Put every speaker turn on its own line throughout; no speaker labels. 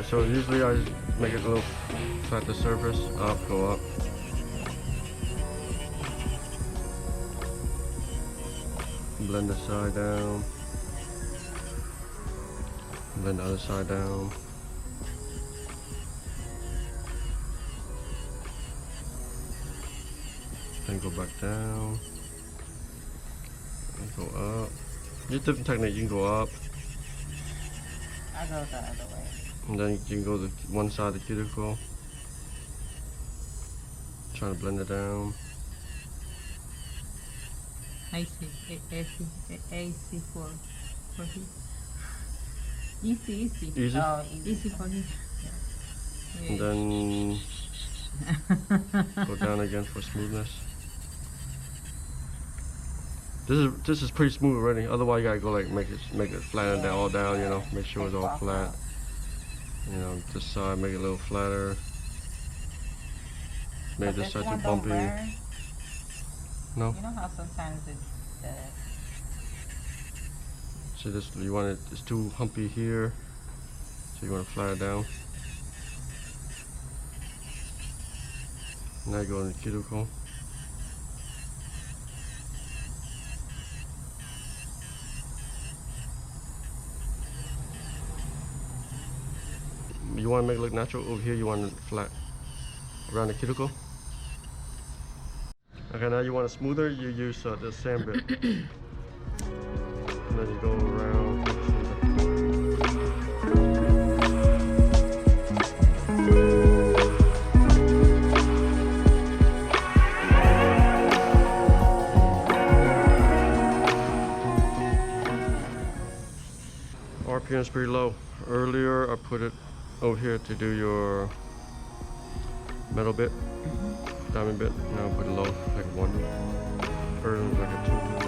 so usually I make it a little flat the surface, up, go up. Blend the side down. Blend the other side down. Then go back down. And go up. Just different technique. You can go up.
I go the other way.
And then you can go to one side of the cuticle. Trying to blend it down.
I see. AC for him. Easy.
Easy?
Oh, easy for him. Yeah.
And then go down again for smoothness. This is pretty smooth already. Otherwise, you gotta go like make it flatten that all down. You know, make sure it's all flat. You know, this side make it a little flatter. Make this side too bumpy. No.
You know how sometimes it's
See this? You want it? It's too humpy here, so you want to flatten it down. Now you go in the cuticle. You want to make it look natural. Over here, you want it flat around the cuticle. Okay, now you want it smoother. You use the sand bit, and then you go around. RPM is pretty low. Earlier, I put it over here to do your metal bit, diamond bit. Now put it low, like 1. Earlier was like a 2.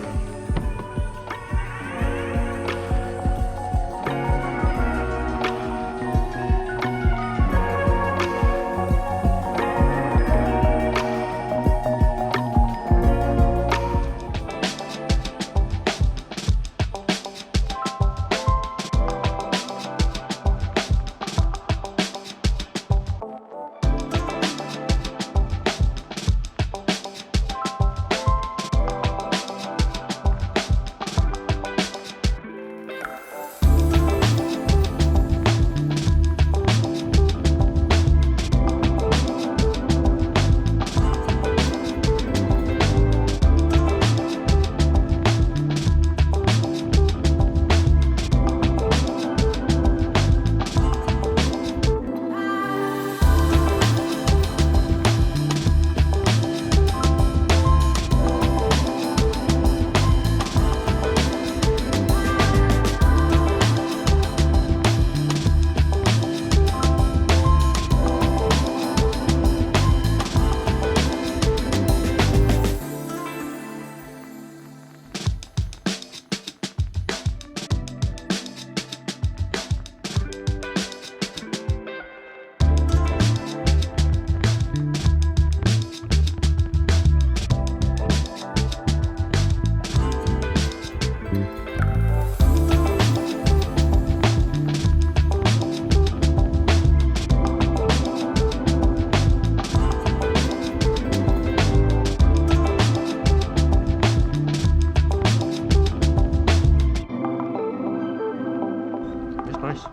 Nice.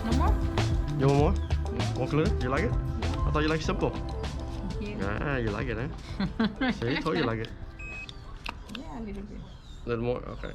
No more?
You want more?
Yeah.
More glitter? You like it?
Yeah.
I thought you liked simple.
Thank you.
Ah, you like it, eh? See, I told you like it.
Yeah, a little bit.
A little more? Okay.